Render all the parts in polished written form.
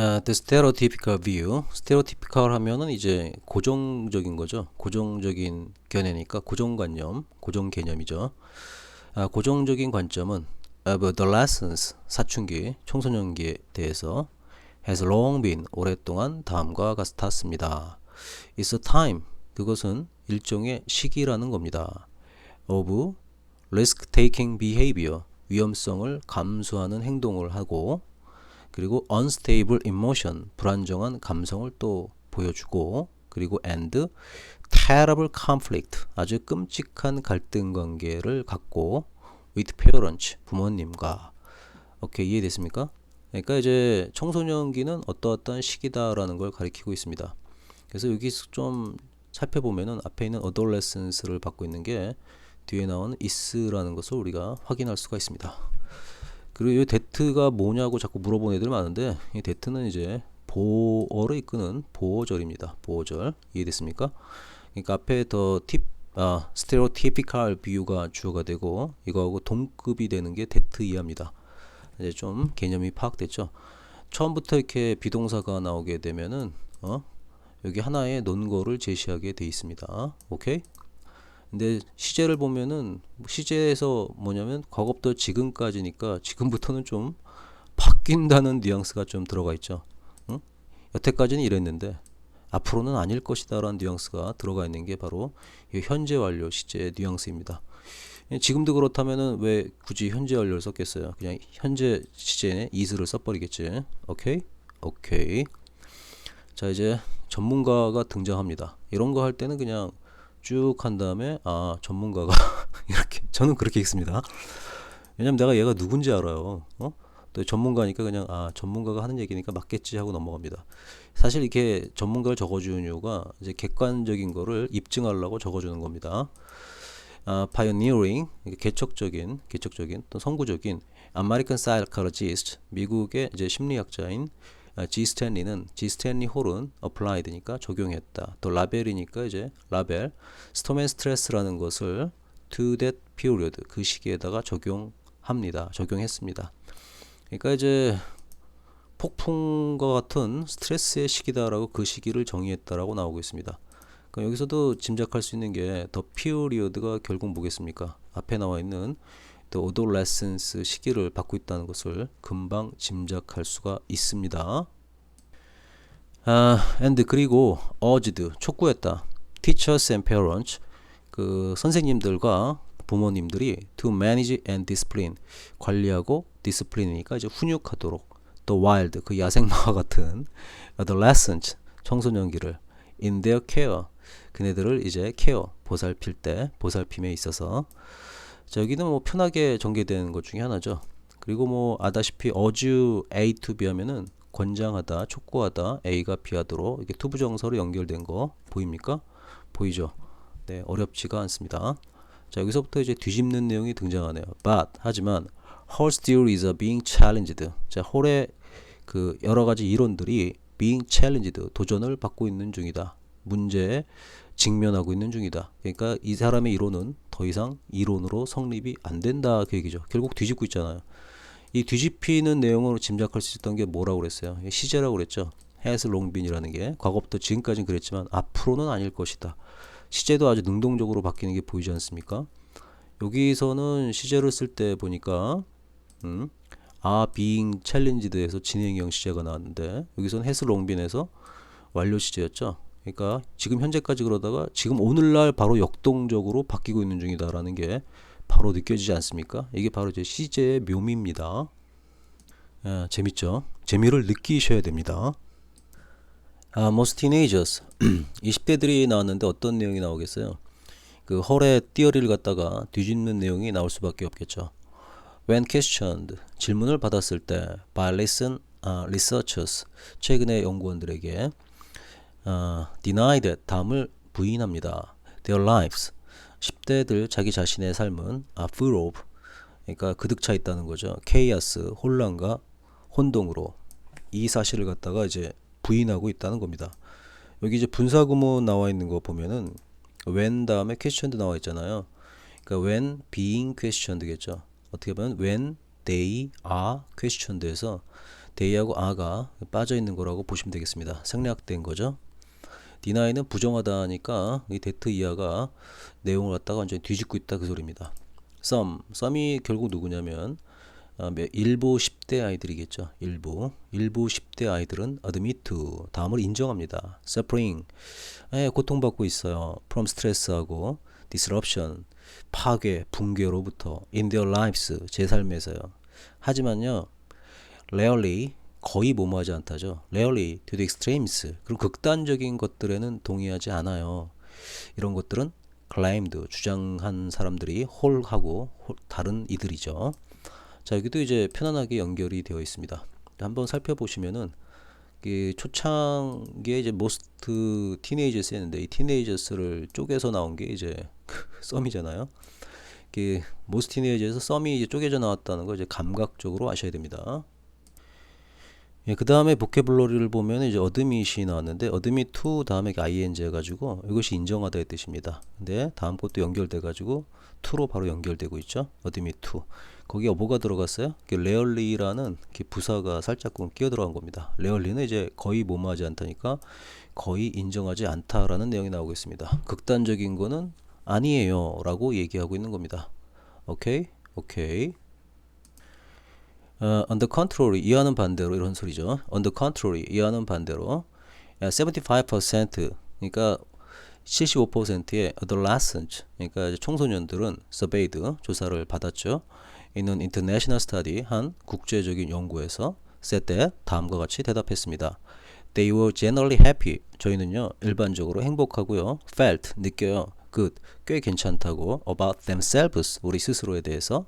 The stereotypical view. stereotypical 하면은 이제 고정적인 거죠. 고정적인 견해니까 고정관념, 고정개념이죠. 고정적인 관점은 adolescence, 사춘기, 청소년기에 대해서 has long been, 오랫동안 다음과 같았습니다. It's a time, 그것은 일종의 시기라는 겁니다. of risk-taking behavior, 위험성을 감수하는 행동을 하고, 그리고 unstable emotion, 불안정한 감성을 또 보여주고, 그리고 and terrible conflict, 아주 끔찍한 갈등 관계를 갖고 with parents, 부모님과. 오케이, 이해됐습니까? 그러니까 이제 청소년기는 어떠어떠한 시기다라는 걸 가리키고 있습니다. 그래서 여기서 좀 살펴보면은 앞에 있는 adolescence를 받고 있는 게 뒤에 나오는 is라는 것을 우리가 확인할 수가 있습니다. 그리고 이 데트가 뭐냐고 자꾸 물어보는 애들 많은데, 이 데트는 이제 보어를 이끄는 보어절입니다. 보어절. 이해됐습니까? 그러니까 앞에 스테레오티피컬 비유가 주어가 되고 이거하고 동급이 되는 게 데트 이하입니다. 이제 좀 개념이 파악됐죠? 처음부터 이렇게 비동사가 나오게 되면은 여기 하나의 논거를 제시하게 돼 있습니다. 오케이? 근데 시제를 보면은 시제에서 뭐냐면 과거부터 지금까지니까 지금부터는 좀 바뀐다는 뉘앙스가 좀 들어가 있죠. 응? 여태까지는 이랬는데 앞으로는 아닐 것이다라는 뉘앙스가 들어가 있는 게 바로 이 현재 완료 시제의 뉘앙스입니다. 지금도 그렇다면은 왜 굳이 현재 완료를 썼겠어요? 그냥 현재 시제에 is를 써버리겠지. 오케이? 오케이. 자, 이제 전문가가 등장합니다. 이런 거 할 때는 그냥 쭉 한 다음에 전문가가 이렇게 저는 그렇게 읽습니다. 왜냐면 내가 얘가 누군지 알아요. 또 전문가니까 그냥 전문가가 하는 얘기니까 맞겠지 하고 넘어갑니다. 사실 이렇게 전문가를 적어주는 이유가 이제 객관적인 거를 입증하려고 적어주는 겁니다. pioneering, 개척적인 또 선구적인 American psychologist, 미국의 이제 심리학자인 G 스탠리 홀은 applied니까 적용했다. 또 라벨이니까 이제 라벨, storm and stress라는 것을 to that period, 그 시기에다가 적용했습니다. 그러니까 이제 폭풍과 같은 스트레스의 시기다라고 그 시기를 정의했다라고 나오고 있습니다. 그러니까 여기서도 짐작할 수 있는 게 더 피어리어드가 결국 뭐겠습니까? 앞에 나와 있는 또 adolescence 시기를 받고 있다는 것을 금방 짐작할 수가 있습니다. and 그리고 urged, 촉구했다. teachers and parents, 그 선생님들과 부모님들이 to manage and discipline, 관리하고 discipline이니까 이제 훈육하도록, 또 wild, 그 야생마와 같은 adolescent, 청소년기를 in their care, 그네들을 이제 케어, 보살핌에 있어서. 자, 여기는 뭐 편하게 전개되는 것 중에 하나죠. 그리고 뭐 아다시피 urge A to B 하면은 권장하다, 촉구하다, A가 B하도록 이렇게 투부정사로 연결된 거 보입니까? 보이죠? 네, 어렵지가 않습니다. 자, 여기서부터 이제 뒤집는 내용이 등장하네요. But, 하지만 Hall's theory is being challenged. 자, 홀의 그 여러 가지 이론들이 being challenged, 도전을 받고 있는 중이다. 문제에 직면하고 있는 중이다. 그러니까 이 사람의 이론은 더 이상 이론으로 성립이 안 된다, 그 얘기죠. 결국 뒤집고 있잖아요. 이 뒤집히는 내용으로 짐작할 수 있던 게 뭐라고 그랬어요? 시제라고 그랬죠. has long been이라는 게 과거부터 지금까지는 그랬지만 앞으로는 아닐 것이다. 시제도 아주 능동적으로 바뀌는 게 보이지 않습니까? 여기서는 시제를 쓸 때 보니까 being challenged에서 진행형 시제가 나왔는데 여기서는 has long been에서 완료 시제였죠. 그러니까 지금 현재까지 그러다가 지금 오늘날 바로 역동적으로 바뀌고 있는 중이다라는 게 바로 느껴지지 않습니까? 이게 바로 이제 시제의 묘미입니다. 재밌죠? 재미를 느끼셔야 됩니다. Most teenagers, 20대들이 나왔는데 어떤 내용이 나오겠어요? 그 헐의 띠어리를 갖다가 뒤집는 내용이 나올 수밖에 없겠죠. When questioned, 질문을 받았을 때 by researchers, 최근의 연구원들에게 deny that, 다음을 부인합니다. Their lives, 10대들 자기 자신의 삶은 full of, 그러니까 그득 차 있다는 거죠. chaos, 혼란과 혼동으로 이 사실을 갖다가 이제 부인하고 있다는 겁니다. 여기 이제 분사구문 나와 있는 거 보면은 when 다음에 questioned 나와 있잖아요. 그러니까 when being questioned겠죠. 어떻게 보면 when they are questioned에서 they하고 are가 빠져 있는 거라고 보시면 되겠습니다. 생략된 거죠. deny는 부정하다니까 이 that 이하가 내용을 갖다가 완전히 뒤집고 있다 그 소리입니다. some이 결국 누구냐면 일부 10대 아이들이겠죠. 일부 10대 아이들은 admit to 다음을 인정합니다. suffering 고통받고 있어요. from stress하고 disruption 파괴, 붕괴로부터 in their lives 제 삶에서요. 하지만요 rarely 거의 뭐뭐하지 않다죠. rarely to the extremes 그리고 극단적인 것들에는 동의하지 않아요. 이런 것들은 claimed 주장한 사람들이 whole하고 다른 이들이죠. 자 여기도 이제 편안하게 연결이 되어 있습니다. 한번 살펴보시면은 초창기에 이제 most teenagers 했는데 이 teenagers를 쪼개서 나온 게 이제 썸이잖아요. most teenagers에서 썸이 이제 쪼개져 나왔다는 거 이제 감각적으로 아셔야 됩니다. 예, 그 다음에 보캐블러리를 보면 이제 admit이 나왔는데 admit to 다음에 ing 해가지고 이것이 인정하다의 뜻입니다. 근데 다음 것도 연결돼가지고 to로 바로 연결되고 있죠. admit to 거기에 뭐가 들어갔어요? rarely라는 부사가 살짝 끼어 들어간 겁니다. rarely는 이제 거의 뭐뭐하지 않다니까 거의 인정하지 않다라는 내용이 나오고 있습니다. 극단적인 거는 아니에요 라고 얘기하고 있는 겁니다. 오케이? on the contrary 이하는 반대로 이런 소리죠. on the contrary 이하는 반대로 75% 그러니까 75%의 adolescents 그러니까 청소년들은 surveyed 조사를 받았죠. 있는 international study 한 국제적인 연구에서 said that 다음과 같이 대답했습니다. They were generally happy. 저희는요 일반적으로 행복하고요. felt 느껴요. good 꽤 괜찮다고 about themselves 우리 스스로에 대해서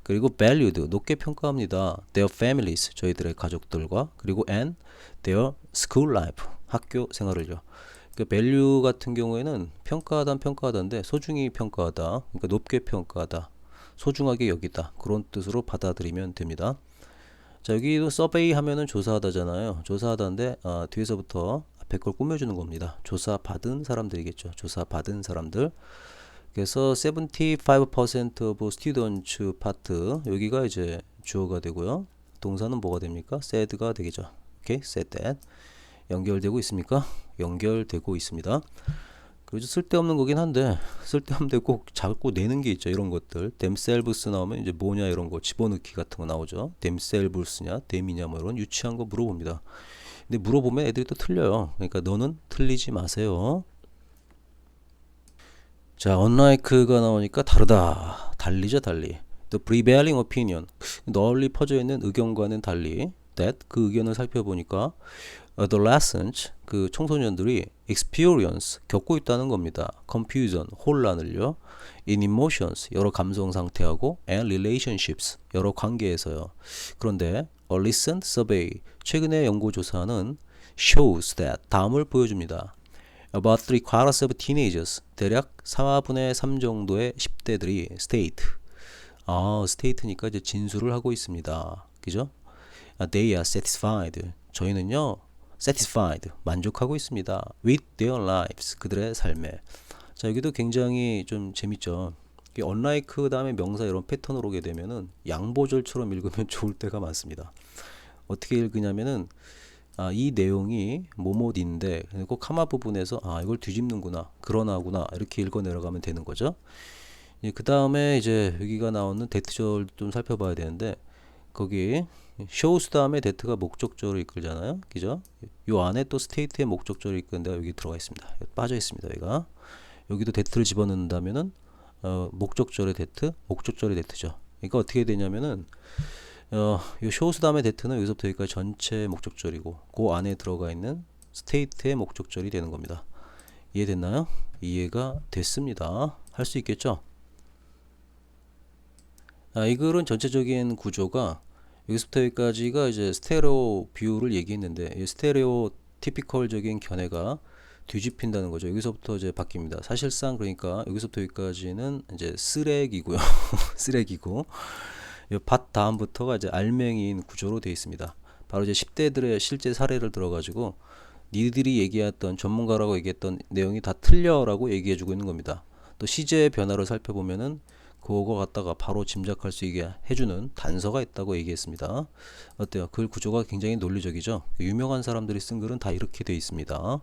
그리고 valued 높게 평가합니다. their families 저희들의 가족들과 그리고 and their school life 학교 생활을요. 그 value 같은 경우에는 평가하다인데 소중히 평가하다 그러니까 높게 평가하다 소중하게 여기다 그런 뜻으로 받아들이면 됩니다. 자 여기도 서베이 하면은 조사하다잖아요. 조사하다인데 뒤에서부터 앞에 걸 꾸며주는 겁니다. 조사받은 사람들이겠죠. 조사받은 사람들. 그래서 75% of students part 여기가 이제 주어가 되고요. 동사는 뭐가 됩니까? said가 되겠죠. 오케이, said that. 연결되고 있습니까? 연결되고 있습니다. 그래서 쓸데없는 거긴 한데 쓸데없는데 꼭 자꾸 내는 게 있죠. 이런 것들 themselves 나오면 이제 뭐냐 이런 거 집어넣기 같은 거 나오죠. themselves냐 them이냐 뭐 이런 유치한 거 물어봅니다. 근데 물어보면 애들이 또 틀려요. 그러니까 너는 틀리지 마세요. 자 unlike가 나오니까 다르다 달리죠. 달리 the prevailing opinion 널리 퍼져 있는 의견과는 달리 that 그 의견을 살펴보니까 adolescents 그 청소년들이 experience 겪고 있다는 겁니다. confusion 혼란을요. in emotions 여러 감성 상태하고 and relationships 여러 관계에서요. 그런데 a recent survey 최근의 연구 조사는 shows that 다음을 보여줍니다. about 3/4 of teenagers 대략 4분의 3 정도의 10대들이 state state니까 이제 진술을 하고 있습니다. 그죠? they are satisfied 저희는요 satisfied 만족하고 있습니다. with their lives 그들의 삶에. 자 여기도 굉장히 좀 재밌죠. unlike 다음에 명사 이런 패턴으로 오게 되면은 양보절처럼 읽으면 좋을 때가 많습니다. 어떻게 읽으냐면은 이 내용이 뭐뭐인데 꼭 카마 부분에서 이걸 뒤집는구나 그러나구나 이렇게 읽어 내려가면 되는 거죠. 그 다음에 이제 여기가 나오는 대트절 좀 살펴봐야 되는데 거기 shows 다음에 that가 목적절을 이끌잖아요. 그죠? 요 안에 또 state의 목적절을 이끄는 데가 여기 들어가 있습니다. 빠져 있습니다. 여기가. 여기도 that를 집어넣는다면은 목적절의 that, 목적절의 that죠. 그러니까 어떻게 되냐면은 요 shows 다음에 that는 여기서부터 여기까지 전체 목적절이고 그 안에 들어가 있는 state의 목적절이 되는 겁니다. 이해됐나요? 이해가 됐습니다. 할 수 있겠죠? 이 글은 전체적인 구조가 여기서부터 여기까지가 이제 스테레오 뷰를 얘기했는데 이 스테레오 티피컬적인 견해가 뒤집힌다는 거죠. 여기서부터 이제 바뀝니다. 사실상 그러니까 여기서부터 여기까지는 이제 쓰레기고요. 쓰레기고 밭 다음부터가 이제 알맹이인 구조로 되어 있습니다. 바로 이제 10대들의 실제 사례를 들어가지고 니들이 얘기했던 전문가라고 얘기했던 내용이 다 틀려라고 얘기해주고 있는 겁니다. 또 시제의 변화를 살펴보면은 그거 갖다가 바로 짐작할 수 있게 해주는 단서가 있다고 얘기했습니다. 어때요? 글 구조가 굉장히 논리적이죠. 유명한 사람들이 쓴 글은 다 이렇게 되어 있습니다.